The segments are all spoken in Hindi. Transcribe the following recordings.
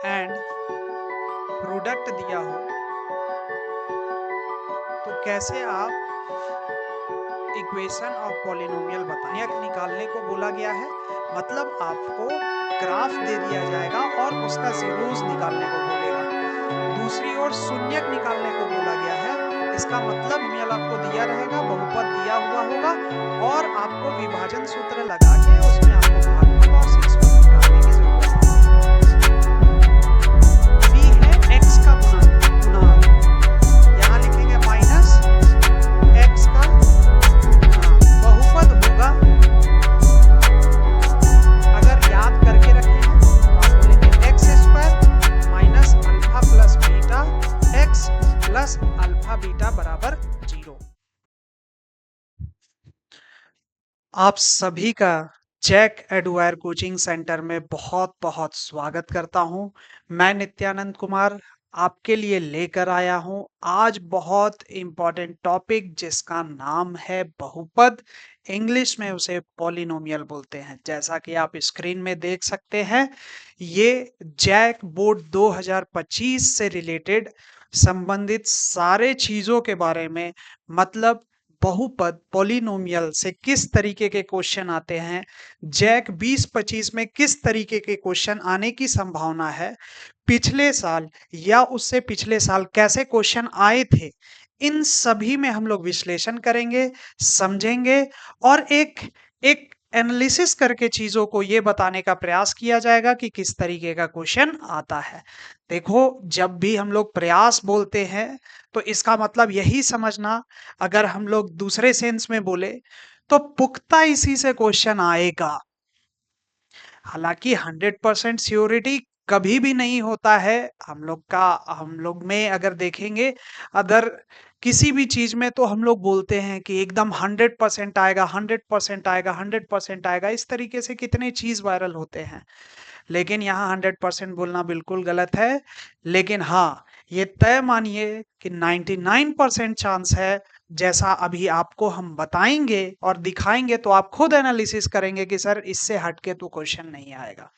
एंड प्रोडक्ट दिया हो तो कैसे आप इक्वेशन ऑफ पॉलिनोमियल बताएं। निकालने को बोला गया है, मतलब आपको ग्राफ दे दिया जाएगा और उसका जीरोस निकालने को बोलेगा। दूसरी ओर शून्यक निकालने को बोला गया है, इसका मतलब पॉलिनोमियल आपको दिया रहेगा, बहुपद दिया हुआ होगा और आपको विभाजन सूत्र लगा के उसमें आपको भागफल और शेषफल निकालने की जरूरत है। बी है एक्स का गुणा, यहाँ लिखेंगे माइनस एक्स का बहुपद होगा। अगर याद करके रखे हैं तो आप बोलेंगे x square minus alpha plus beta x plus alpha beta बराबर 0। आप सभी का जैक एडवायर कोचिंग सेंटर में बहुत बहुत स्वागत करता हूं। मैं नित्यानंद कुमार आपके लिए लेकर आया हूं आज बहुत इंपॉर्टेंट टॉपिक जिसका नाम है बहुपद। इंग्लिश में उसे पॉलिनोमियल बोलते हैं। जैसा कि आप स्क्रीन में देख सकते हैं, ये जैक बोर्ड 2025 से रिलेटेड संबंधित सारे चीजों के बारे में, मतलब बहुपद पॉलिनोमियल से किस तरीके के क्वेश्चन आते हैं, जैक 2025 में किस तरीके के क्वेश्चन आने की संभावना है, पिछले साल या उससे पिछले साल कैसे क्वेश्चन आए थे, इन सभी में हम लोग विश्लेषण करेंगे, समझेंगे और एक एक एनालिसिस करके चीजों को ये बताने का प्रयास किया जाएगा कि किस तरीके का क्वेश्चन आता है। देखो, जब भी हम लोग प्रयास बोलते हैं तो इसका मतलब यही समझना, अगर हम लोग दूसरे सेंस में बोले तो पुख्ता इसी से क्वेश्चन आएगा। हालांकि 100% श्योरिटी कभी भी नहीं होता है हम लोग में अगर देखेंगे, अगर किसी भी चीज में तो हम लोग बोलते हैं कि एकदम 100% आएगा, 100% आएगा, 100% आएगा। इस तरीके से कितने चीज वायरल होते हैं, लेकिन यहाँ 100% बोलना बिल्कुल गलत है। लेकिन हाँ, ये तय मानिए कि 99% चांस है। जैसा अभी आपको हम बताएंगे और दिखाएंगे तो आप खुद एनालिसिस करेंगे कि सर इससे हटके तो क्वेश्चन नहीं आएगा।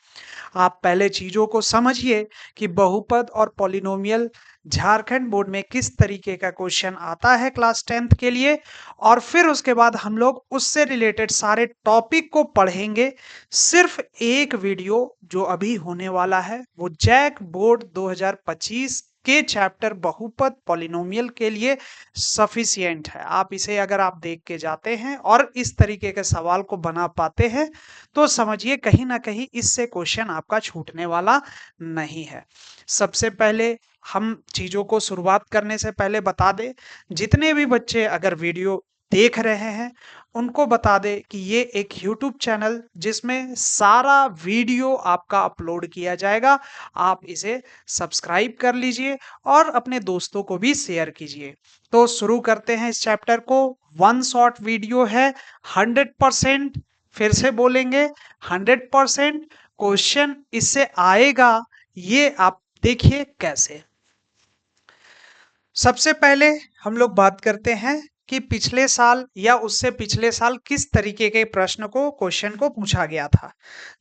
आप पहले चीजों को समझिए कि बहुपद और पॉलिनोमियल झारखंड बोर्ड में किस तरीके का क्वेश्चन आता है क्लास 10th के लिए, और फिर उसके बाद हम लोग उससे रिलेटेड सारे टॉपिक को पढ़ेंगे। सिर्फ एक वीडियो जो अभी होने वाला है वो जैक बोर्ड 2025 के चैप्टर बहुपद पॉलिनोमियल के लिए सफिशिएंट है। आप इसे अगर आप देख के जाते हैं और इस तरीके के सवाल को बना पाते हैं तो समझिए कहीं ना कहीं इससे क्वेश्चन आपका छूटने वाला नहीं है। सबसे पहले हम चीजों को शुरुआत करने से पहले बता दें, जितने भी बच्चे अगर वीडियो देख रहे हैं उनको बता दे कि ये एक YouTube चैनल जिसमें सारा वीडियो आपका अपलोड किया जाएगा। आप इसे सब्सक्राइब कर लीजिए और अपने दोस्तों को भी शेयर कीजिए। तो शुरू करते हैं इस चैप्टर को। वन शॉट वीडियो है, 100%, फिर से बोलेंगे 100% क्वेश्चन इससे आएगा। ये आप देखिए कैसे। सबसे पहले हम लोग बात करते हैं कि पिछले साल या उससे पिछले साल किस तरीके के प्रश्न को, क्वेश्चन को पूछा गया था।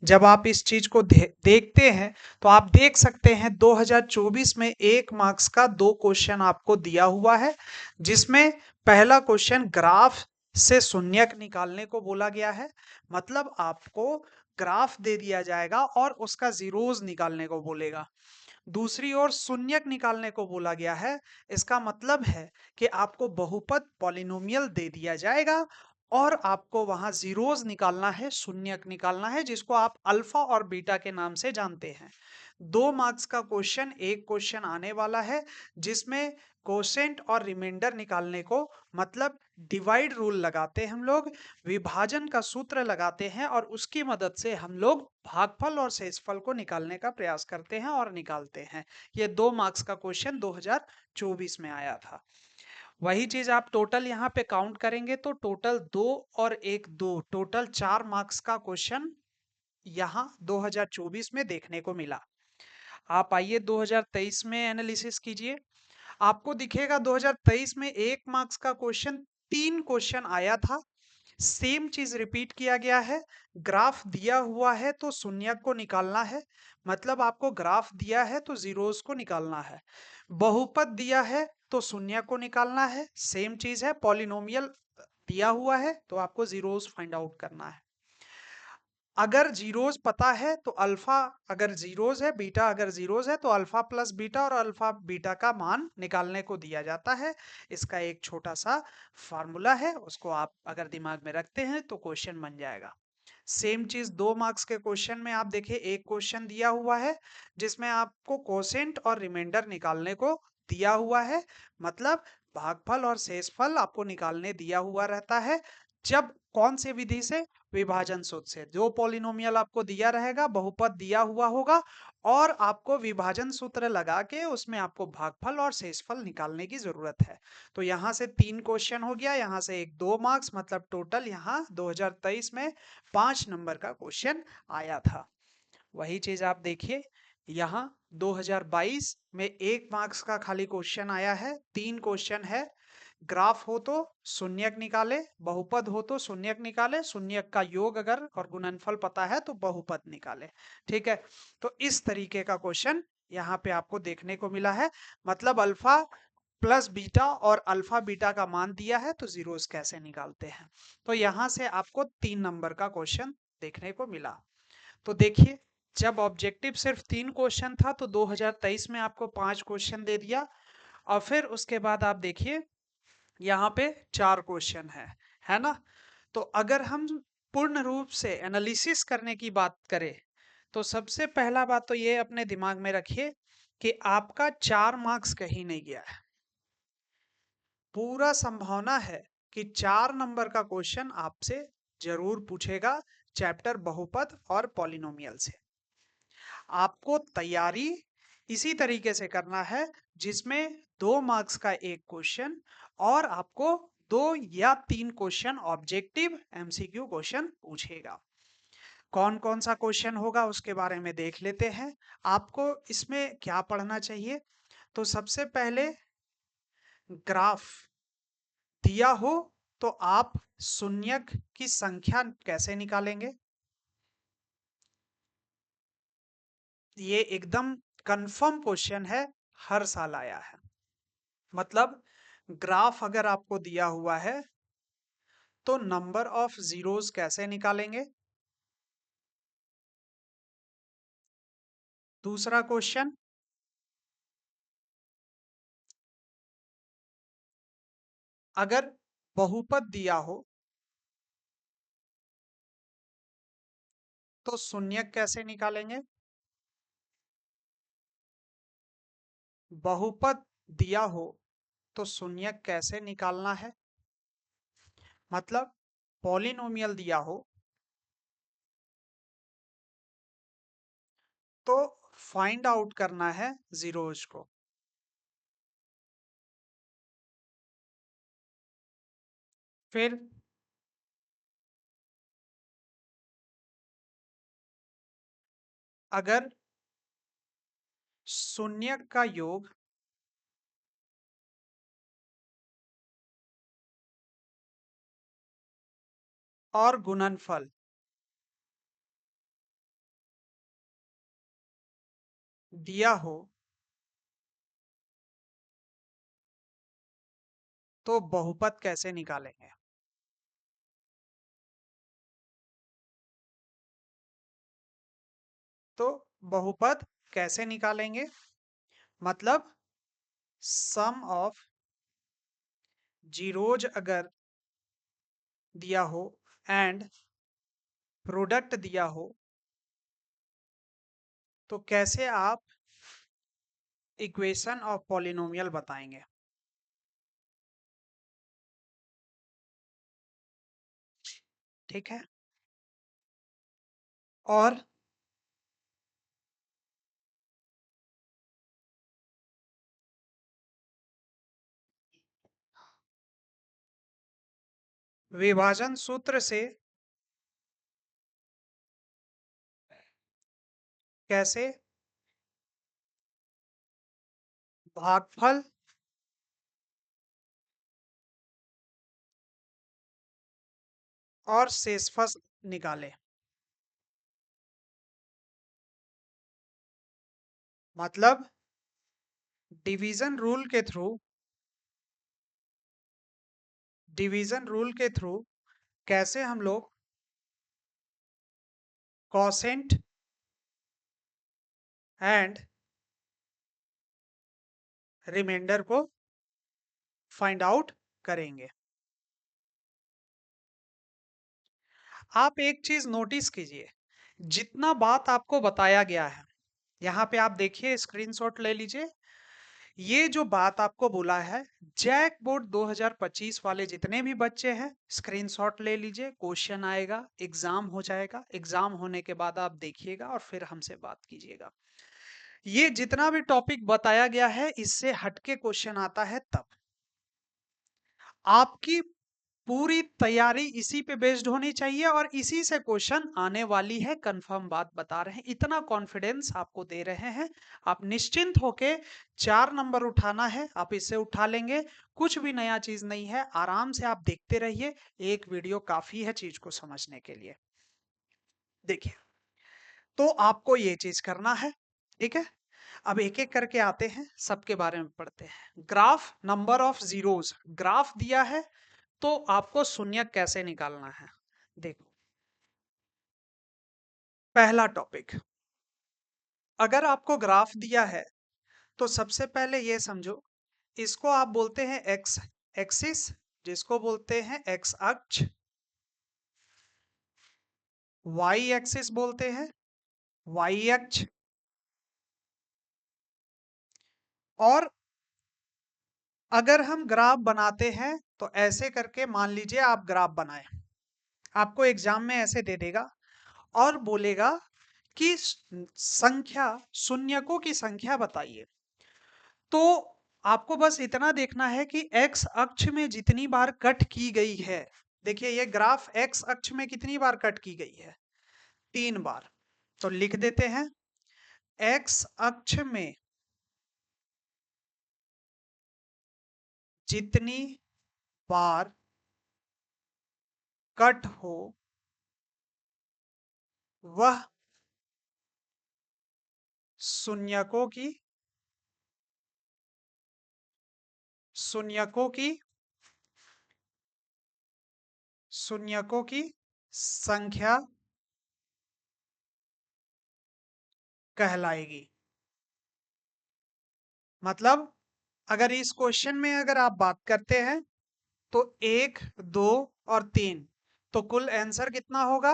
जब आप इस चीज को देखते हैं तो आप देख सकते हैं 2024 में 1 मार्क्स का 2 क्वेश्चन आपको दिया हुआ है, जिसमें पहला क्वेश्चन ग्राफ से शून्यक निकालने को बोला गया है। मतलब आपको ग्राफ दे दिया जाएगा और उसका जीरोस निकालने को बोलेगा। दूसरी ओर शून्यक निकालने को बोला गया है। इसका मतलब है कि आपको बहुपद पॉलिनोमियल दे दिया जाएगा और आपको वहां जीरोस निकालना है, शून्यक निकालना है, जिसको आप अल्फा और बीटा के नाम से जानते हैं। 2 मार्क्स का क्वेश्चन, एक क्वेश्चन आने वाला है जिसमें कोसेंट और रिमाइंडर निकालने को, मतलब डिवाइड रूल लगाते हैं हम लोग, विभाजन का सूत्र लगाते हैं और उसकी मदद से हम लोग भागफल और शेषफल को निकालने का प्रयास करते हैं और निकालते हैं। ये 2 मार्क्स का क्वेश्चन 2024 में आया था। वही चीज आप टोटल यहाँ पे काउंट करेंगे तो टोटल 2 और 1 2, टोटल 4 मार्क्स का क्वेश्चन यहाँ 2024 में देखने को मिला। आप आइए 2023 में एनालिसिस कीजिए। आपको दिखेगा 2023 में 1 मार्क्स का क्वेश्चन 3 क्वेश्चन आया था। सेम चीज रिपीट किया गया है। ग्राफ दिया हुआ है तो शून्यक को निकालना है, मतलब आपको ग्राफ दिया है तो जीरोस को निकालना है। बहुपद दिया है तो शून्यक को निकालना है, सेम चीज है। पॉलिनोमियल दिया हुआ है तो आपको जीरोस फाइंड आउट करना है। अगर जीरोस पता है तो अल्फा अगर जीरोस है, बीटा अगर जीरोस है तो अल्फा प्लस बीटा और अल्फा बीटा का मान निकालने को दिया जाता है। इसका एक छोटा सा फार्मूला है, उसको आप अगर दिमाग में रखते हैं तो क्वेश्चन बन जाएगा। सेम चीज 2 मार्क्स के क्वेश्चन में आप देखिए, एक क्वेश्चन दिया हुआ है जिसमें आपको कोसेंट और रिमाइंडर निकालने को दिया हुआ है, मतलब भागफल और शेषफल आपको निकालने दिया हुआ रहता है। जब कौन से विधि से? विभाजन सूत्र से। जो पॉलिनोमियल आपको दिया रहेगा, बहुपद दिया हुआ होगा और आपको विभाजन सूत्र लगा के उसमें आपको भागफल और शेषफल निकालने की जरूरत है। तो यहाँ से 3 क्वेश्चन हो गया, यहाँ से एक 2 मार्क्स, मतलब टोटल यहाँ 2023 में 5 नंबर का क्वेश्चन आया था। वही चीज आप देखिए, यहाँ 2022 में 1 मार्क्स का खाली क्वेश्चन आया है। 3 क्वेश्चन है। ग्राफ हो तो शून्यक निकाले, बहुपद हो तो शून्यक निकाले, शून्यक का योग अगर और गुणनफल पता है तो बहुपद निकाले। ठीक है, तो इस तरीके का क्वेश्चन यहाँ पे आपको देखने को मिला है। मतलब अल्फा प्लस बीटा और अल्फा बीटा का मान दिया है तो जीरोस कैसे निकालते हैं। तो यहाँ से आपको 3 नंबर का क्वेश्चन देखने को मिला। तो देखिए, जब ऑब्जेक्टिव सिर्फ 3 क्वेश्चन था तो 2023 में आपको 5 क्वेश्चन दे दिया, और फिर उसके बाद आप देखिए यहाँ पे 4 क्वेश्चन है ना। तो अगर हम पूर्ण रूप से एनालिसिस करने की बात करें तो सबसे पहला बात तो ये अपने दिमाग में रखिए कि आपका 4 मार्क्स कहीं नहीं गया है। पूरा संभावना है कि 4 नंबर का क्वेश्चन आपसे जरूर पूछेगा चैप्टर बहुपद और पॉलिनोमियल से। आपको तैयारी इसी तरीके से करना है जिसमें 2 मार्क्स का एक क्वेश्चन और आपको 2 या 3 क्वेश्चन ऑब्जेक्टिव एमसीक्यू क्वेश्चन पूछेगा। कौन कौन सा क्वेश्चन होगा उसके बारे में देख लेते हैं। आपको इसमें क्या पढ़ना चाहिए? तो सबसे पहले ग्राफ दिया हो तो आप शून्यक की संख्या कैसे निकालेंगे, ये एकदम कंफर्म क्वेश्चन है, हर साल आया है। मतलब ग्राफ अगर आपको दिया हुआ है तो नंबर ऑफ जीरोस कैसे निकालेंगे। दूसरा क्वेश्चन, अगर बहुपद दिया हो तो शून्यक कैसे निकालेंगे। बहुपद दिया हो तो शून्यक कैसे निकालना है, मतलब पॉलिनोमियल दिया हो तो फाइंड आउट करना है जीरोस को। फिर अगर शून्यक का योग और गुणनफल दिया हो तो बहुपद कैसे निकालेंगे। तो बहुपद कैसे निकालेंगे, मतलब सम ऑफ जीरोज अगर दिया हो एंड प्रोडक्ट दिया हो तो कैसे आप इक्वेशन ऑफ पॉलिनोमियल बताएंगे। ठीक है, और विभाजन सूत्र से कैसे भागफल और शेषफल निकालें। मतलब डिवीजन रूल के थ्रू डिवीजन रूल के थ्रू कैसे हम लोग कॉसेंट एंड रिमाइंडर को फाइंड आउट करेंगे। आप एक चीज नोटिस कीजिए, जितना बात आपको बताया गया है, यहाँ पे आप देखिए, स्क्रीनशॉट ले लीजिए। ये जो बात आपको बोला है, जैक बोर्ड 2025 वाले जितने भी बच्चे हैं, स्क्रीनशॉट ले लीजिए। क्वेश्चन आएगा, एग्जाम हो जाएगा, एग्जाम होने के बाद आप देखिएगा और फिर हमसे बात कीजिएगा। ये जितना भी टॉपिक बताया गया है, इससे हटके क्वेश्चन आता है तब। आपकी पूरी तैयारी इसी पे बेस्ड होनी चाहिए और इसी से क्वेश्चन आने वाली है, कंफर्म बात बता रहे हैं, इतना कॉन्फिडेंस आपको दे रहे हैं। आप निश्चिंत होके 4 नंबर उठाना है, आप इसे उठा लेंगे। कुछ भी नया चीज नहीं है, आराम से आप देखते रहिए, एक वीडियो काफी है चीज को समझने के लिए। देखिए, तो आपको ये चीज करना है, ठीक है। अब एक एक करके आते हैं, सबके बारे में पढ़ते हैं। Graph number of zeros, graph दिया है तो आपको शून्यक कैसे निकालना है। देखो, पहला टॉपिक, अगर आपको ग्राफ दिया है तो सबसे पहले ये समझो, इसको आप बोलते हैं एक्स एक्सिस, जिसको बोलते हैं एक्स अक्ष, वाई एक्सिस बोलते हैं वाई अक्ष, और अगर हम ग्राफ बनाते हैं तो ऐसे करके मान लीजिए आप ग्राफ बनाए, आपको एग्जाम में ऐसे दे देगा और बोलेगा कि संख्या, शून्यकों की संख्या बताइए। तो आपको बस इतना देखना है कि एक्स अक्ष में जितनी बार कट की गई है, देखिए ये ग्राफ एक्स अक्ष में कितनी बार कट की गई है, 3 बार। तो लिख देते हैं, एक्स अक्ष में जितनी बार कट हो वह शून्यकों की शून्यकों की शून्यकों की संख्या कहलाएगी। मतलब अगर इस क्वेश्चन में अगर आप बात करते हैं तो 1, 2 और 3, तो कुल आंसर कितना होगा,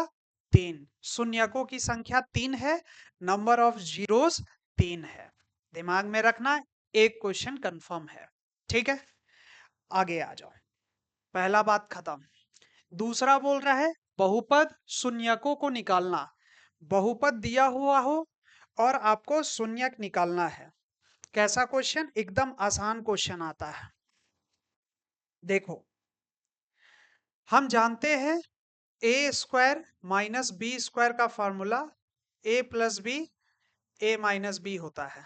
3। शून्यकों की संख्या 3 है, नंबर ऑफ जीरोस 3 है। दिमाग में रखना, एक क्वेश्चन कंफर्म है, ठीक है। आगे आ जाओ, पहला बात खत्म। दूसरा बोल रहा है बहुपद शून्यकों को निकालना। बहुपद दिया हुआ हो और आपको शून्यक निकालना है। कैसा क्वेश्चन, एकदम आसान क्वेश्चन आता है। देखो, हम जानते हैं ए स्क्वायर माइनस बी स्क्वायर का formula A plus b a minus B होता है।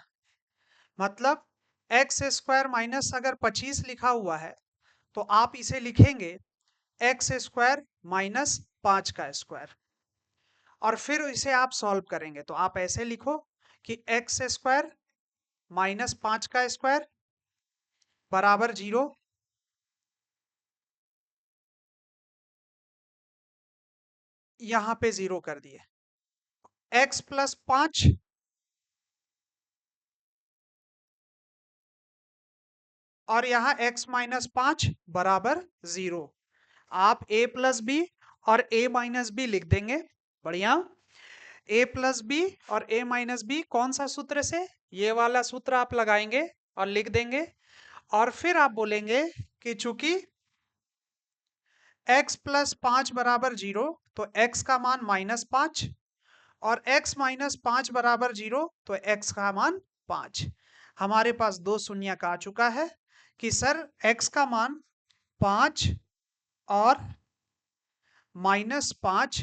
मतलब एक्स स्क्वायर माइनस अगर 25 लिखा हुआ है तो आप इसे लिखेंगे एक्स स्क्वायर माइनस 5 का स्क्वायर, और फिर इसे आप सॉल्व करेंगे तो आप ऐसे लिखो कि एक्स स्क्वायर माइनस 5 का स्क्वायर बराबर 0, यहां पे 0 कर दिए, एक्स प्लस 5 और यहाँ x माइनस 5 बराबर 0। आप a प्लस बी और a माइनस बी लिख देंगे। बढ़िया, a प्लस बी और a माइनस बी कौन सा सूत्र से, ये वाला सूत्र आप लगाएंगे और लिख देंगे। और फिर आप बोलेंगे कि चूंकि x प्लस 5 बराबर 0 तो x का मान -5 और x माइनस 5 बराबर 0 तो x का मान 5। हमारे पास दो शून्यक आ चुका है कि सर x का मान 5 और -5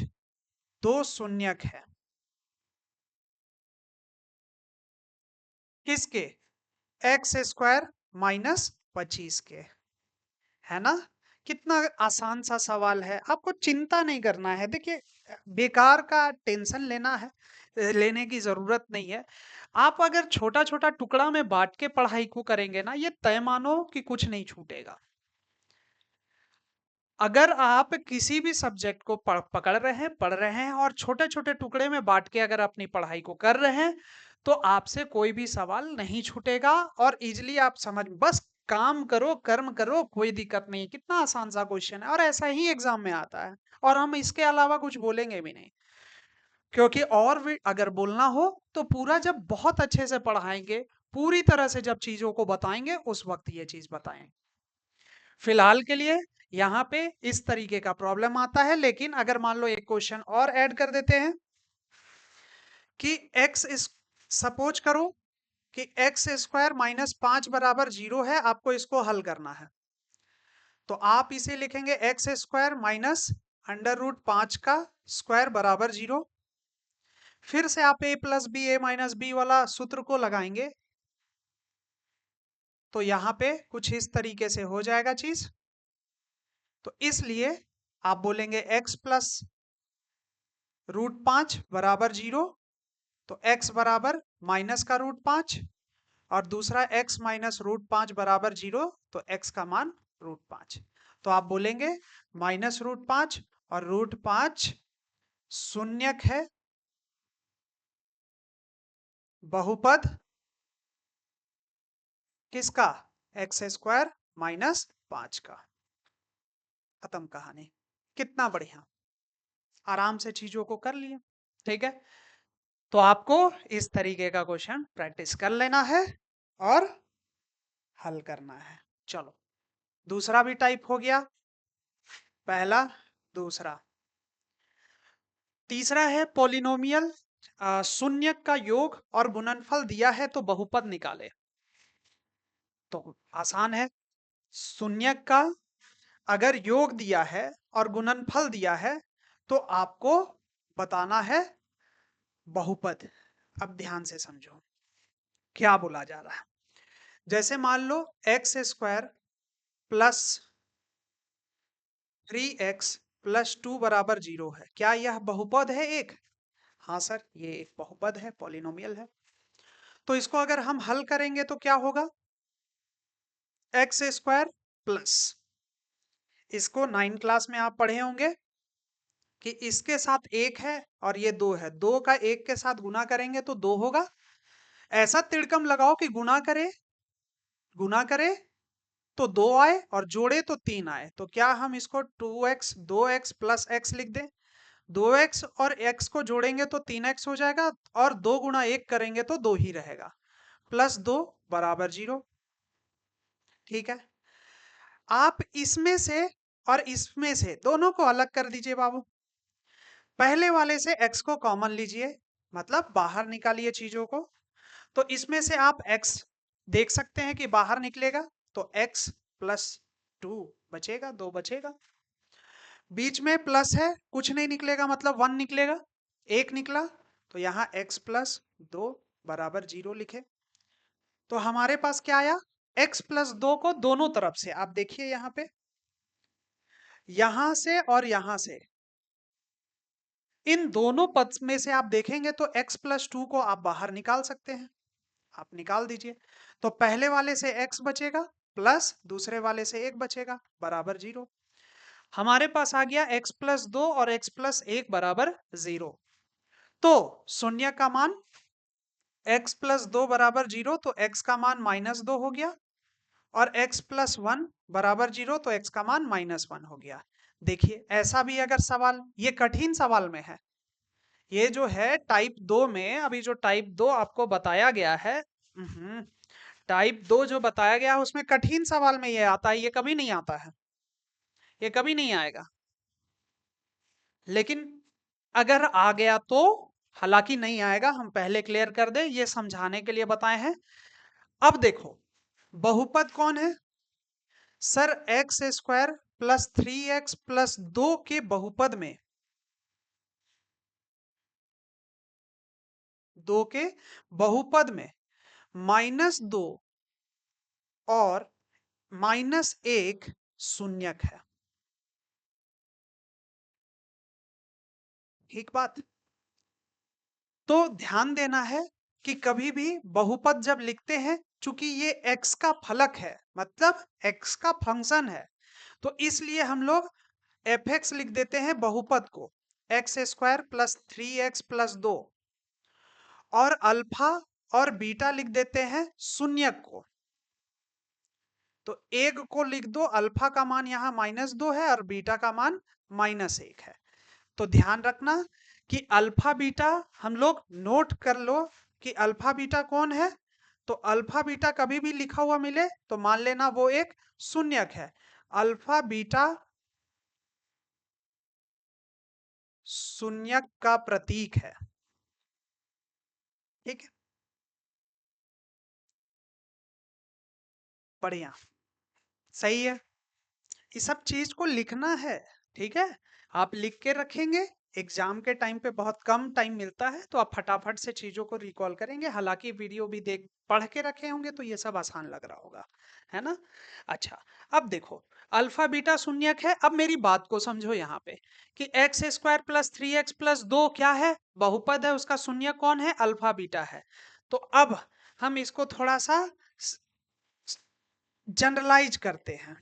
दो शून्यक है। किसके, एक्स स्क्वायर माइनस 25 के, है ना। कितना आसान सा सवाल है, आपको चिंता नहीं करना है। देखिए, बेकार का टेंशन लेने की जरूरत नहीं है। आप अगर छोटा छोटा टुकड़ा में बांट के पढ़ाई को करेंगे ना, ये तय मानो कि कुछ नहीं छूटेगा। अगर आप किसी भी सब्जेक्ट को पकड़ रहे हैं, पढ़ रहे हैं और छोटे छोटे टुकड़े में बांट के अगर अपनी पढ़ाई को कर रहे हैं, तो आपसे कोई भी सवाल नहीं छूटेगा और इजीली आप समझ, बस काम करो, कर्म करो, कोई दिक्कत नहीं। कितना आसान सा क्वेश्चन है और ऐसा ही एग्जाम में आता है। और हम इसके अलावा कुछ बोलेंगे भी नहीं, क्योंकि और भी अगर बोलना हो तो पूरा जब बहुत अच्छे से पढ़ाएंगे, पूरी तरह से जब चीजों को बताएंगे, उस वक्त ये चीज बताएंगे। फिलहाल के लिए यहाँ पे इस तरीके का प्रॉब्लम आता है। लेकिन अगर मान लो एक क्वेश्चन और ऐड कर देते हैं कि एक्स इस सपोज करो कि एक्स स्क्वायर माइनस 5 बराबर 0 है, आपको इसको हल करना है। तो आप इसे लिखेंगे x square minus under root 5 का स्क्वायर बराबर 0। फिर से आप a plus b, a minus b वाला सूत्र को लगाएंगे, तो यहां पे कुछ इस तरीके से हो जाएगा चीज। तो इसलिए आप बोलेंगे x प्लस रूट 5 बराबर 0। तो x बराबर माइनस का रूट 5 और दूसरा x माइनस रूट 5 बराबर 0। तो x का मान रूट 5। तो आप बोलेंगे -√5 और रूट 5 शून्यक है, बहुपद किसका? एक्स स्क्वायर माइनस 5 का। खत्म कहानी। कितना बढ़िया, आराम से चीजों को कर लिए। ठीक है, तो आपको इस तरीके का क्वेश्चन प्रैक्टिस कर लेना है और हल करना है। चलो, दूसरा भी टाइप हो गया, पहला, दूसरा। तीसरा है पॉलिनोमियल, शून्यक का योग और गुणनफल दिया है तो बहुपद निकाले। तो आसान है, शून्यक का अगर योग दिया है और गुणनफल दिया है तो आपको बताना है बहुपद। अब ध्यान से समझो क्या बोला जा रहा है। जैसे मान लो x square plus 3x plus 2 बराबर 0 है, क्या यह बहुपद है एक? हाँ सर, ये एक बहुपद है, पॉलिनोमियल है। तो इसको अगर हम हल करेंगे तो क्या होगा? एक्स स्क्वायर प्लस, इसको 9 क्लास में आप पढ़े होंगे कि इसके साथ 1 है और ये 2 है, 2 का 1 के साथ गुना करेंगे तो 2 होगा। ऐसा तिड़कम लगाओ कि गुना करे तो 2 आए और जोड़े तो 3 आए। तो क्या हम इसको 2x प्लस x लिख दें? 2x और x को जोड़ेंगे तो 3x हो जाएगा और 2 गुना 1 करेंगे तो 2 ही रहेगा, प्लस 2 बराबर 0। ठीक है, आप इसमें से और इसमें से दोनों को अलग कर दीजिए बाबू। पहले वाले से x को कॉमन लीजिए, मतलब बाहर निकालिए चीजों को। तो इसमें से आप x देख सकते हैं कि बाहर निकलेगा, तो x प्लस 2 बचेगा, 2 बचेगा। बीच में प्लस है, कुछ नहीं निकलेगा, मतलब 1 निकलेगा, 1 निकला। तो यहाँ x प्लस 2 बराबर 0 लिखे। तो हमारे पास क्या आया? x प्लस 2 को दोनों तरफ से आप देखिए, यहाँ पे, यहां से और यहां से, इन दोनों पद में से आप देखेंगे तो x प्लस 2 को आप बाहर निकाल सकते हैं, आप निकाल दीजिए। तो पहले वाले से x बचेगा प्लस दूसरे वाले से 1 बचेगा, बराबर 0। हमारे पास आ गया x प्लस 2 और x प्लस 1 बराबर 0। तो शून्य का मान x प्लस 2 बराबर 0, तो x का मान -2 हो गया, और x प्लस 1 बराबर 0, तो x का मान -1 हो गया। देखिए, ऐसा भी अगर सवाल, ये कठिन सवाल में है, ये जो है टाइप 2 में, अभी जो टाइप 2 आपको बताया गया है, टाइप 2 जो बताया गया है उसमें कठिन सवाल में ये आता है, ये कभी नहीं आता है, ये कभी नहीं आएगा। लेकिन अगर आ गया तो, हालांकि नहीं आएगा, हम पहले क्लियर कर दे, ये समझाने के लिए बताए हैं। अब देखो, बहुपद कौन है? Sir, x square plus 3x plus 2 के बहुपद में, 2 के बहुपद में -2 और -1 शून्यक है। ठीक बात। तो ध्यान देना है कि कभी भी बहुपद जब लिखते हैं, चूंकि ये x का फलक है, मतलब x का फंक्शन है, तो इसलिए हम लोग fx लिख देते हैं बहुपद को, x square plus 3x plus 2, और अल्फा और बीटा लिख देते हैं शून्यक को। तो एक को लिख दो, अल्फा का मान यहाँ -2 है और बीटा का मान -1 है। तो ध्यान रखना कि अल्फा बीटा हम लोग नोट कर लो कि अल्फा बीटा कौन है। तो अल्फा बीटा कभी भी लिखा हुआ मिले तो मान लेना वो एक शून्यक है। अल्फा बीटा शून्यक का प्रतीक है। ठीक है, बढ़िया, सही है। ये सब चीज को लिखना है, ठीक है। आप लिख के रखेंगे, एग्जाम के टाइम पे बहुत कम टाइम मिलता है, तो आप फटाफट से चीजों को रिकॉल करेंगे। हालांकि वीडियो भी देख पढ़ के रखे होंगे तो ये सब आसान लग रहा होगा, है ना। अच्छा, अब देखो, अल्फा बीटा शून्यक है। अब मेरी बात को समझो यहाँ पे कि x square plus 3x plus 2 क्या है, बहुपद है, उसका शून्यक कौन है, अल्फा बीटा है। तो अब हम इसको थोड़ा सा जनरलाइज करते हैं,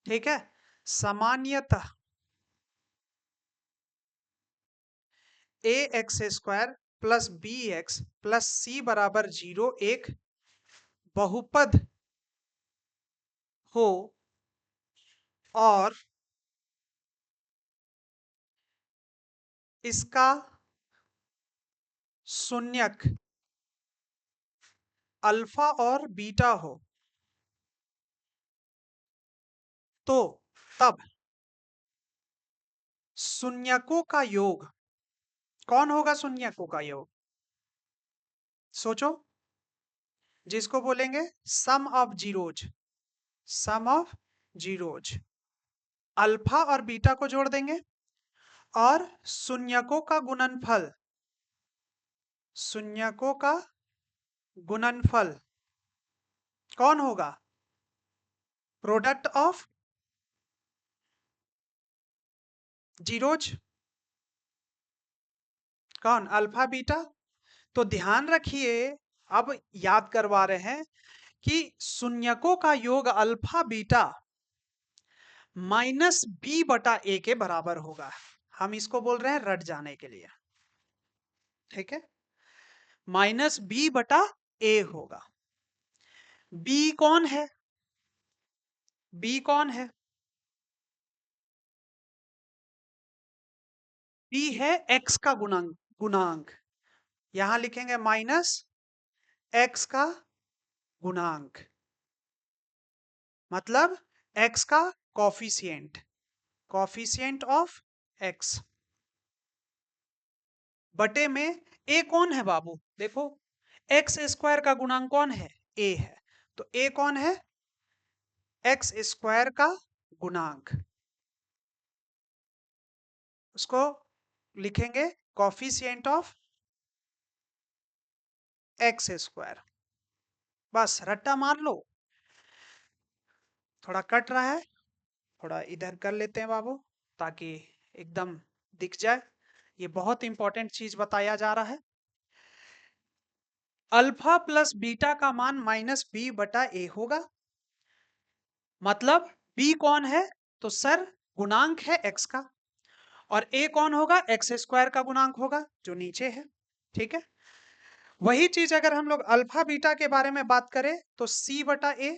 ठीक है। सामान्यतः a x square plus b x plus c बराबर 0 एक बहुपद हो और इसका शून्यक अल्फा और बीटा हो, तो तब शून्यकों का योग कौन होगा, शून्यकों का योग सोचो, जिसको बोलेंगे sum of zeros, sum of zeros. Alpha और बीटा को जोड़ देंगे और शून्यकों का गुणनफल, शून्यकों का गुणनफल कौन होगा, प्रोडक्ट ऑफ जीरोज, कौन, अल्फा बीटा। तो ध्यान रखिए, अब याद करवा रहे हैं कि शून्यकों का योग अल्फा बीटा -b/a के बराबर होगा। हम इसको बोल रहे हैं रट जाने के लिए, ठीक है, -b/a होगा। b कौन है, b कौन है, b है x का गुणांक, गुणांक यहां लिखेंगे -x का गुणांक, मतलब x का कॉफिशिएंट, कॉफिशिएंट ऑफ x बटे में a कौन है बाबू, देखो एक्स स्क्वायर का गुणांक कौन है, a है। तो a कौन है, एक्स स्क्वायर का गुणांक, उसको लिखेंगे कॉफिशिएंट ऑफ एक्स स्क्वायर। बस रट्टा मार लो। थोड़ा कट रहा है, थोड़ा इधर कर लेते हैं बाबू, ताकि एकदम दिख जाए। ये बहुत इंपॉर्टेंट चीज बताया जा रहा है। अल्फा प्लस बीटा का मान -b/a होगा, मतलब b कौन है, तो सर गुणांक है x का, और a कौन होगा, एक्स स्क्वायर का गुणांक होगा जो नीचे है, ठीक है। वही चीज अगर हम लोग अल्फा बीटा के बारे में बात करें तो c/a,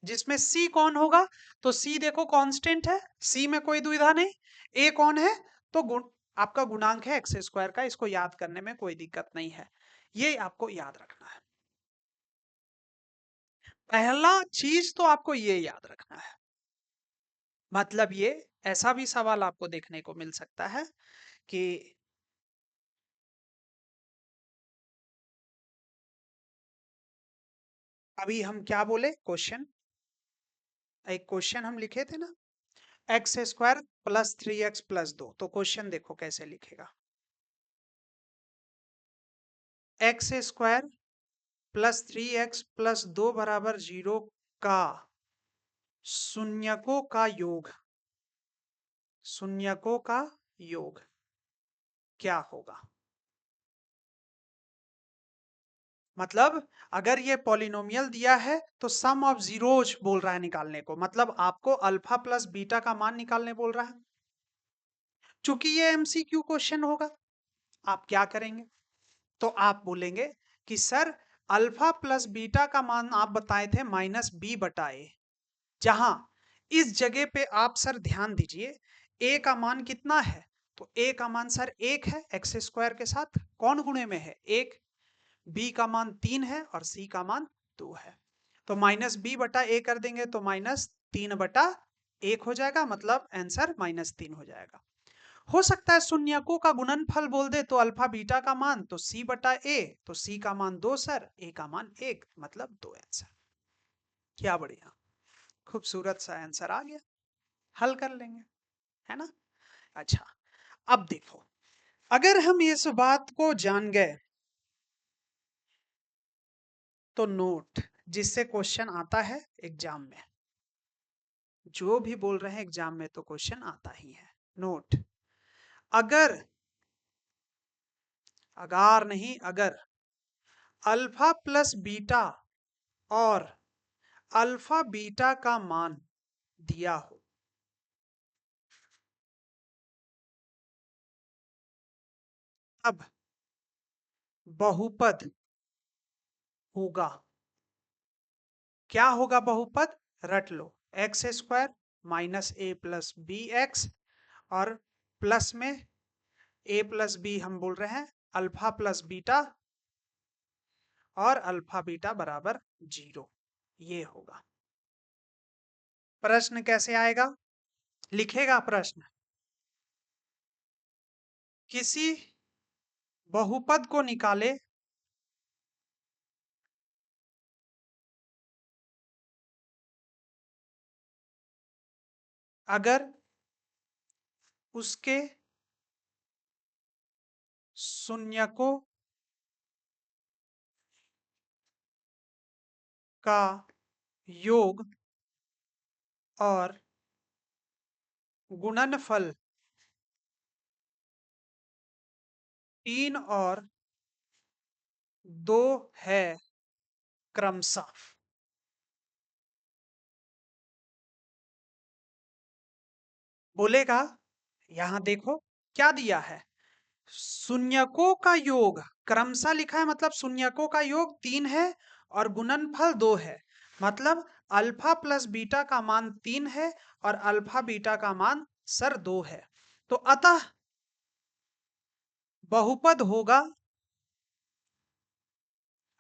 जिसमें c कौन होगा, तो c देखो कांस्टेंट है, c में कोई दुविधा नहीं। a कौन है, तो आपका गुणांक है एक्स स्क्वायर का, इसको याद करने में कोई दिक्कत नहीं है, ये आपको याद रखना है। पहला चीज तो आपको ये याद रखना है। मतलब ये ऐसा भी सवाल आपको देखने को मिल सकता है कि अभी हम क्या बोले, क्वेश्चन, एक क्वेश्चन हम लिखे थे ना, x square plus 3x plus 2। तो क्वेश्चन देखो कैसे लिखेगा, x square plus 3x plus 2 बराबर 0 का शून्यकों का योग, शून्यकों का योग क्या होगा? मतलब अगर ये पॉलिनोमियल दिया है तो सम ऑफ जीरोज बोल रहा है निकालने को, मतलब आपको अल्फा प्लस बीटा का मान निकालने बोल रहा है। चूंकि ये एमसीक्यू क्वेश्चन होगा, आप क्या करेंगे? तो आप बोलेंगे कि सर अल्फा प्लस बीटा का मान आप बताए थे -b/a, जहां इस जगह पे आप सर ध्यान दीजिए a का मान कितना है, तो a का मान सर 1 है एक्स स्क्वायर के साथ, कौन गुणे में है 1, b का मान 3 है और c का मान 2 है। तो -b/a कर देंगे तो -3/1 हो जाएगा, मतलब आंसर -3 हो जाएगा। हो सकता है शून्यकों का गुणनफल बोल दे तो अल्फा बीटा का मान तो c/a, तो c का मान 2 सर, a का मान 1, मतलब 2 आंसर। क्या बढ़िया, खूबसूरत सा आंसर आ गया, हल कर लेंगे, है ना? अच्छा, अब देखो, अगर हम इस बात को जान गए तो नोट, जिससे क्वेश्चन आता है एग्जाम में, जो भी बोल रहे हैं एग्जाम में तो क्वेश्चन आता ही है। नोट, अगर, अगार नहीं अगर अल्फा प्लस बीटा और अल्फा बीटा का मान दिया हो, अब बहुपद होगा, क्या होगा बहुपद? रट लो, एक्स स्क्वायर -a+b(x) और प्लस में a+b, हम बोल रहे हैं अल्फा प्लस बीटा और अल्फा बीटा बराबर 0, ये होगा। प्रश्न कैसे आएगा? लिखेगा प्रश्न, किसी बहुपद को निकाले अगर उसके शून्यकों का योग और गुणनफल 3 और 2 है क्रमशः। बोलेगा, यहां देखो क्या दिया है, शून्यकों का योग क्रमशः लिखा है, मतलब शून्यकों का योग 3 है और गुणनफल 2 है, मतलब अल्फा प्लस बीटा का मान 3 है और अल्फा बीटा का मान सर 2 है। तो अतः बहुपद होगा,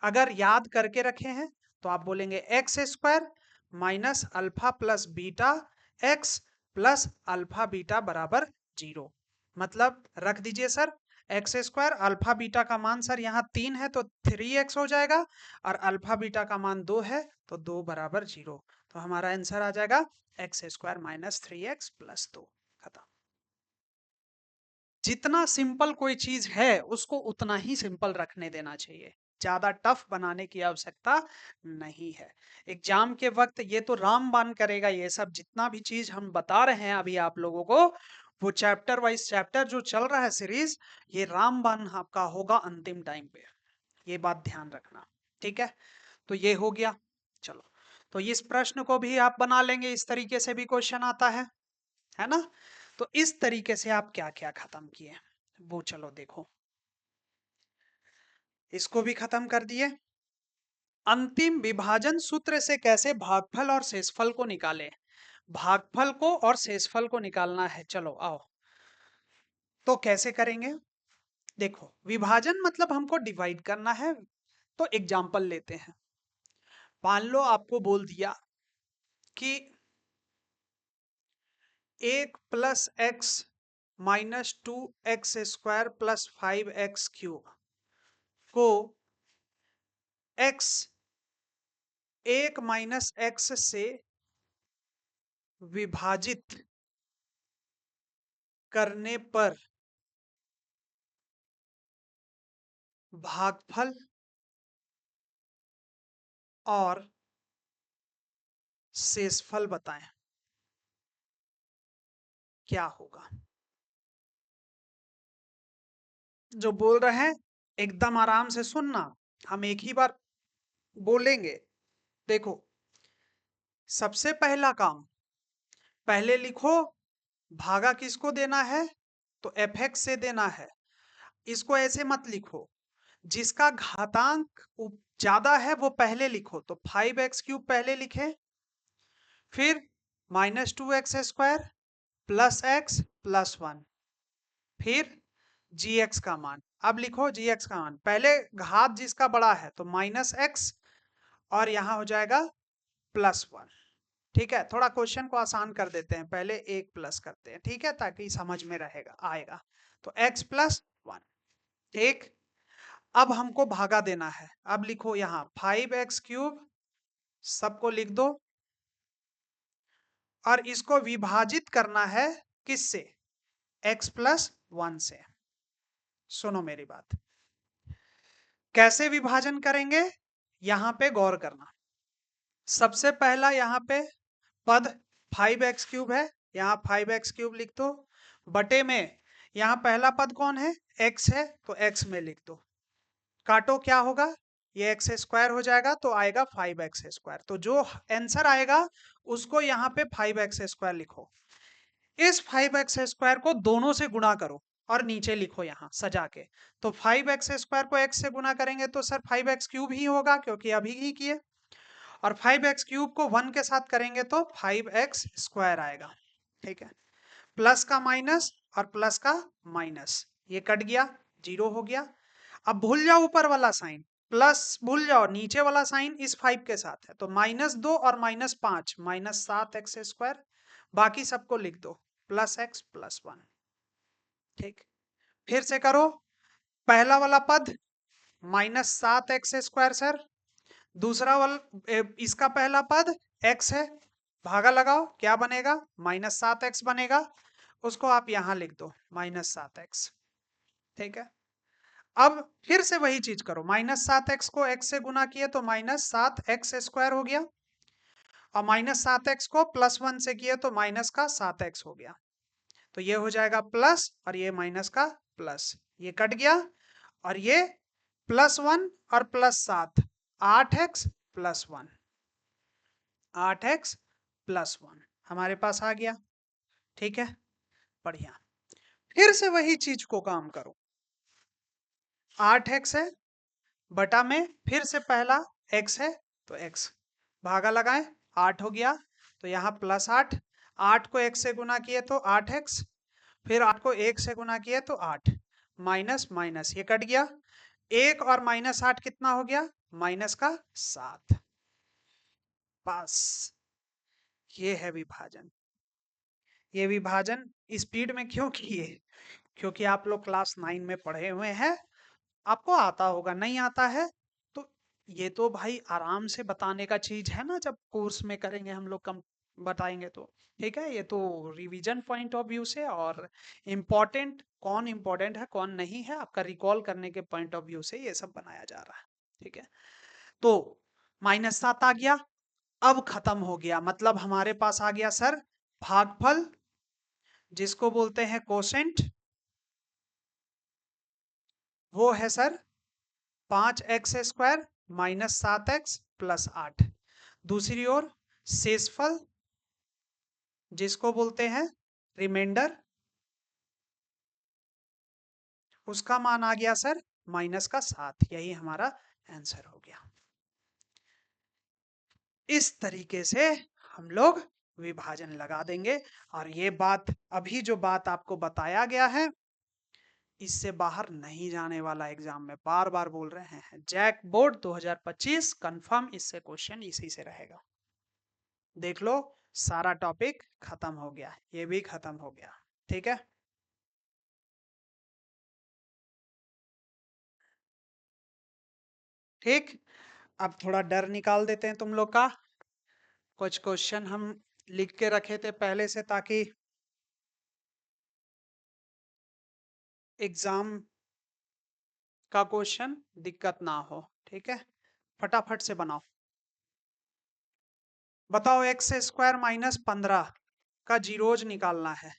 अगर याद करके रखे हैं तो आप बोलेंगे x square minus alpha plus beta x plus alpha beta बराबर 0, मतलब रख दीजिए sir x square, alpha beta का मान सर यहाँ 3 है तो 3x हो जाएगा और अल्फा बीटा का मान 2 है तो 2 बराबर 0, तो हमारा आंसर आ जाएगा एक्स स्क्वायर -3x + 2। खत्म। जितना सिंपल कोई चीज है उसको उतना ही सिंपल रखने देना चाहिए, ज्यादा टफ बनाने की आवश्यकता नहीं है। एग्जाम के वक्त ये तो रामबाण करेगा, ये सब जितना भी चीज हम बता रहे हैं अभी आप लोगों को, वो चैप्टर वाइज चैप्टर जो चल रहा है सीरीज, ये रामबाण आपका होगा अंतिम टाइम पे, ये बात ध्यान रखना, ठीक है? तो ये हो गया। चलो, तो इस प्रश्न को भी आप बना लेंगे, इस तरीके से भी क्वेश्चन आता है ना? तो इस तरीके से आप क्या क्या खत्म किए वो चलो देखो, इसको भी खत्म कर दिए। अंतिम विभाजन सूत्र से कैसे भागफल और शेषफल को निकालें, भागफल को और शेषफल को निकालना है, चलो आओ। तो कैसे करेंगे? देखो, विभाजन मतलब हमको डिवाइड करना है, तो एग्जांपल लेते हैं। मान लो आपको बोल दिया कि 1 + x -2x² + 5x³ को x 1 - x से विभाजित करने पर भागफल और शेषफल बताएं, क्या होगा? जो बोल रहे हैं एकदम आराम से सुनना, हम एक ही बार बोलेंगे। देखो, सबसे पहला काम, पहले लिखो भागा किसको देना है, तो fx से देना है। इसको ऐसे मत लिखो, जिसका घातांक ज्यादा है वो पहले लिखो, तो 5x³ पहले लिखे, फिर -2x² प्लस x प्लस 1, फिर gx का मान। अब लिखो gx का मान, पहले घात जिसका बड़ा है तो -x और यहाँ हो जाएगा +1। ठीक है, थोड़ा क्वेश्चन को आसान कर देते हैं, पहले एक प्लस करते हैं, ठीक है, ताकि समझ में रहेगा आएगा। तो x + 1। ठीक, अब हमको भागा देना है। अब लिखो यहाँ 5x³ सबको लिख दो, और इसको विभाजित करना है किससे, x + 1 से। सुनो मेरी बात, कैसे विभाजन करेंगे, यहां पे गौर करना। सबसे पहला यहाँ पे पद 5x³ है, यहाँ 5x³ लिख दो, बटे में यहाँ पहला पद कौन है, x है, तो x में लिख दो। काटो, क्या होगा, ये x² हो जाएगा, तो आएगा 5x²। तो जो आंसर आएगा उसको यहाँ पे 5x² लिखो। इस 5x² को दोनों से गुणा करो और नीचे लिखो यहाँ सजा के। तो 5x² को x से गुणा करेंगे तो सर 5x³ ही होगा, क्योंकि अभी ही किए। और 5x³ को 1 के साथ करेंगे तो 5x² आएगा। ठीक है, प्लस का माइनस और प्लस का माइनस, ये कट गया, 0 हो गया। अब भूल जाओ ऊपर वाला साइन, प्लस भूल जाओ, नीचे वाला साइन इस 5 के साथ है, तो -2 और -5 -7x²। बाकी सबको लिख दो +x + 1। ठीक, फिर से करो, पहला वाला पद -7x² सर, दूसरा वाला इसका पहला पद x है, भागा लगाओ, क्या बनेगा, -7x बनेगा, उसको आप यहां लिख दो -7x। ठीक है, अब फिर से वही चीज करो, -7x को x से गुना किए तो -7x² हो गया, और -7x को +1 से किए तो -7x हो गया। तो ये हो जाएगा प्लस, और ये माइनस का प्लस, ये कट गया, और ये +1 और +7 8x + 1, 8x + 1 हमारे पास आ गया। ठीक है, बढ़िया। फिर से वही चीज को काम करो, 8x है, बटा में फिर से पहला x है, तो x, भागा लगाएं, 8 हो गया, तो यहाँ +8, 8 को x से गुना किए तो 8x, फिर 8 को 1 से गुना किए तो 8, माइनस माइनस ये कट गया, 1 और -8 कितना हो गया, -7। बस, ये है विभाजन। ये विभाजन स्पीड में क्यों किए, क्योंकि आप लोग क्लास 9 में पढ़े हुए हैं, आपको आता होगा, नहीं आता है तो ये तो भाई आराम से बताने का चीज है ना, जब कोर्स में करेंगे हम लोग कम बताएंगे तो। ठीक है, ये तो रिवीजन पॉइंट ऑफ व्यू से, और इम्पोर्टेंट है कौन नहीं है, आपका रिकॉल करने के पॉइंट ऑफ व्यू से ये सब बनाया जा रहा है। ठीक है, तो -7 आ गया, अब खत्म हो गया, मतलब हमारे पास आ गया सर भागफल, जिसको बोलते हैं कोसेंट, वो है सर 5x² -7x + 8। दूसरी ओर शेषफल, जिसको बोलते हैं रिमाइंडर, उसका मान आ गया सर -7। यही हमारा आंसर हो गया। इस तरीके से हम लोग विभाजन लगा देंगे, और ये बात, अभी जो बात आपको बताया गया है, इससे बाहर नहीं जाने वाला, एग्जाम में बार बार बोल रहे हैं, जैक बोर्ड 2025 कंफर्म, इससे क्वेश्चन इसी से रहेगा। देख लो, सारा टॉपिक खत्म हो गया, ये भी खत्म हो गया। ठीक है, ठीक, अब थोड़ा डर निकाल देते हैं तुम लोग का। कुछ क्वेश्चन हम लिख के रखे थे पहले से, ताकि एग्जाम का क्वेश्चन दिक्कत ना हो। ठीक है, फटाफट से बनाओ। बताओ x² - 15 का जीरोज निकालना है,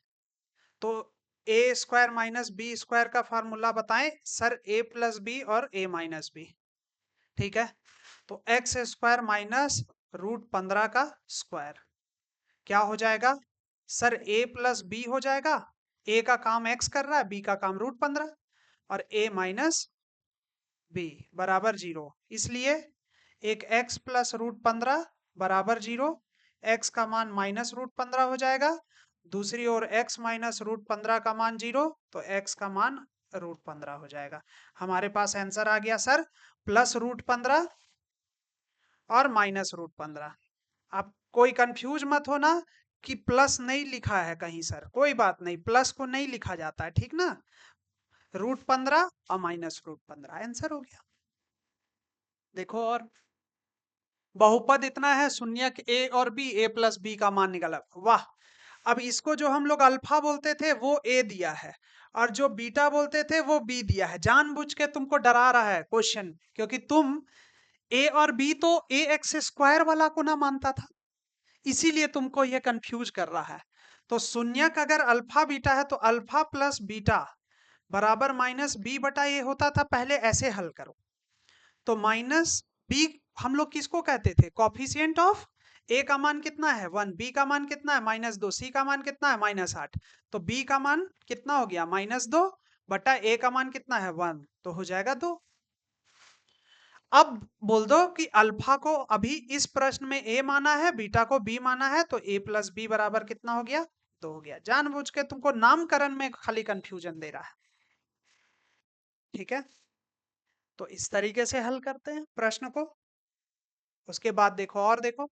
तो ए स्क्वायर माइनस बी स्क्वायर का फॉर्मूला बताएं सर। ए प्लस बी और ए माइनस बी, ठीक है। तो एक्स स्क्वायर माइनस √15 का स्क्वायर क्या हो जाएगा सर? ए प्लस बी हो जाएगा। ए का काम एक्स कर रहा है, बी का काम √15, और ए माइनस बी बराबर 0। इसलिए एक x प्लस √15 बराबर 0, x का मान माइनस √15 हो जाएगा। दूसरी ओर x माइनस √15 का मान 0, तो x का मान √15 हो जाएगा। हमारे पास आंसर आ गया सर प्लस √15 और माइनस √15। आप कोई कंफ्यूज मत होना कि प्लस नहीं लिखा है कहीं सर, कोई बात नहीं, प्लस को नहीं लिखा जाता है, ठीक ना। √15 और माइनस √15 आंसर हो गया। देखो, और बहुपद इतना है, शून्यक ए और बी, ए प्लस बी का मान निकला। वाह। अब इसको जो हम लोग अल्फा बोलते थे वो ए दिया है, और जो बीटा बोलते थे वो बी दिया है। जानबूझ के तुमको डरा रहा है क्वेश्चन, क्योंकि तुम ए और बी तो ए एक्स स्क्वायर वाला को ना मानता था, इसीलिए तुमको ये कंफ्यूज कर रहा है। तो शून्यक अगर अल्फा बीटा है तो अल्फा प्लस बीटा बराबर माइनस बी बटा ए होता था। पहले ऐसे हल करो। तो माइनस बी हम लोग किसको कहते थे? कॉफिशिएंट ऑफ ए का मान कितना है 1, बी का मान कितना है -2, सी का मान कितना है -8। तो बी का मान कितना हो गया -2 बटा ए का मान कितना है 1, तो हो जाएगा 2। अब बोल दो कि अल्फा को अभी इस प्रश्न में ए माना है, बीटा को बी माना है, तो ए प्लस बी बराबर कितना हो गया? 2 हो गया। जानबूझ के तुमको नामकरण में खाली कंफ्यूजन दे रहा है, ठीक है। तो इस तरीके से हल करते हैं प्रश्न को। उसके बाद देखो, और देखो,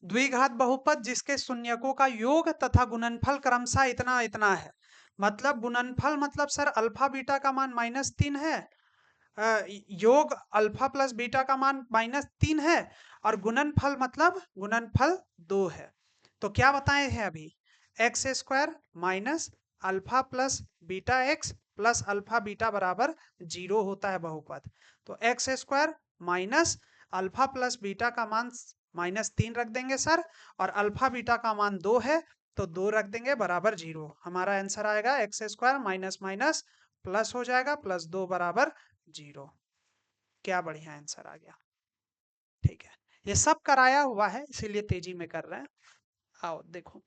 द्विघात बहुपद जिसके शून्यकों का योग तथा गुणनफल क्रमशः इतना इतना है। मतलब गुणनफल मतलब सर अल्फा बीटा का मान -3 है, योग अल्फा प्लस बीटा का मान -3 है, और गुणनफल मतलब गुणनफल 2 है। तो क्या बताए हैं अभी? X square minus alpha plus beta x plus alpha beta बराबर 0 होता है बहुपद। तो x square minus alpha plus beta का मान -3 रख देंगे सर, और अल्फा बीटा का मान 2 है, तो 2 रख देंगे बराबर 0। हमारा आंसर आएगा x square minus minus plus हो जाएगा, +2 बराबर 0। क्या बढ़िया आंसर आ गया, ठीक है। ये सब कराया हुआ है, इसीलिए तेजी में कर रहे हैं। आओ देखो,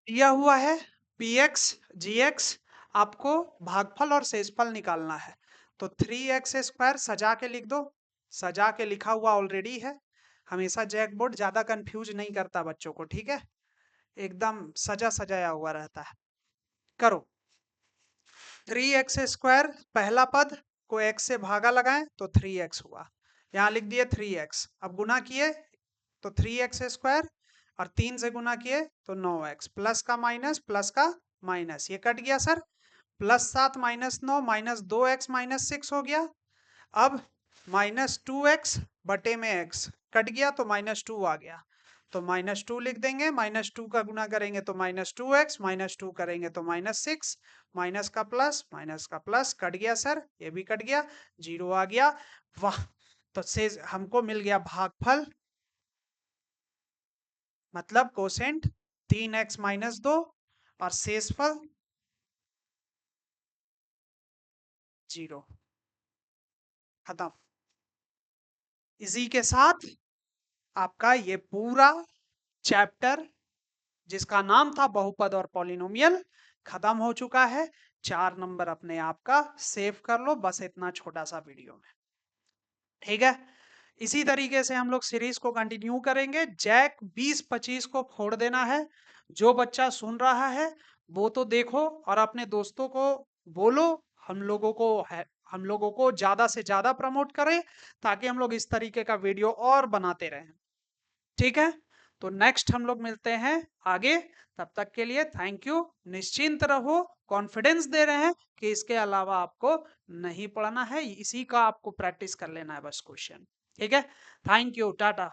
दिया हुआ है px gx, आपको भागफल और शेषफल निकालना है। तो 3x² सजा के लिख दो, सजा के लिखा हुआ ऑलरेडी है। हमेशा जैक बोर्ड ज्यादा कंफ्यूज नहीं करता बच्चों को, ठीक है, एकदम सजा सजाया हुआ रहता है। करो, 3x² पहला पद को x से भागा लगाएं तो 3x हुआ, यहाँ लिख दिए 3x। अब गुना किए तो 3x² और 3 से गुना किए तो 9x, प्लस का माइनस, ये कट गया सर। +7 -9 -2x -6 हो गया। अब -2x बटे में x कट गया तो -2 आ गया, तो -2 लिख देंगे। -2 का गुना करेंगे तो -2x, -2 करेंगे तो -6, माइनस का प्लस कट गया सर, ये भी कट गया, 0 आ गया। वाह। तो से हमको मिल गया भागफल, मतलब कोसेंट 3x - 2, और शेषफल 0। खत्म। इसी के साथ आपका ये पूरा चैप्टर जिसका नाम था बहुपद और पॉलिनोमियल खत्म हो चुका है। 4 नंबर अपने आप का सेव कर लो, बस इतना छोटा सा वीडियो में, ठीक है। इसी तरीके से हम लोग सीरीज को कंटिन्यू करेंगे। जैक 20-25 को फोड़ देना है। जो बच्चा सुन रहा है वो तो देखो और अपने दोस्तों को बोलो, हम लोगों को ज्यादा से ज्यादा प्रमोट करें, ताकि हम लोग इस तरीके का वीडियो और बनाते रहें, ठीक है। तो नेक्स्ट हम लोग मिलते हैं आगे, तब तक के लिए थैंक यू। निश्चिंत रहो, कॉन्फिडेंस दे रहे हैं कि इसके अलावा आपको नहीं पढ़ना है, इसी का आपको प्रैक्टिस कर लेना है बस क्वेश्चन, ठीक है। Thank you, Tata.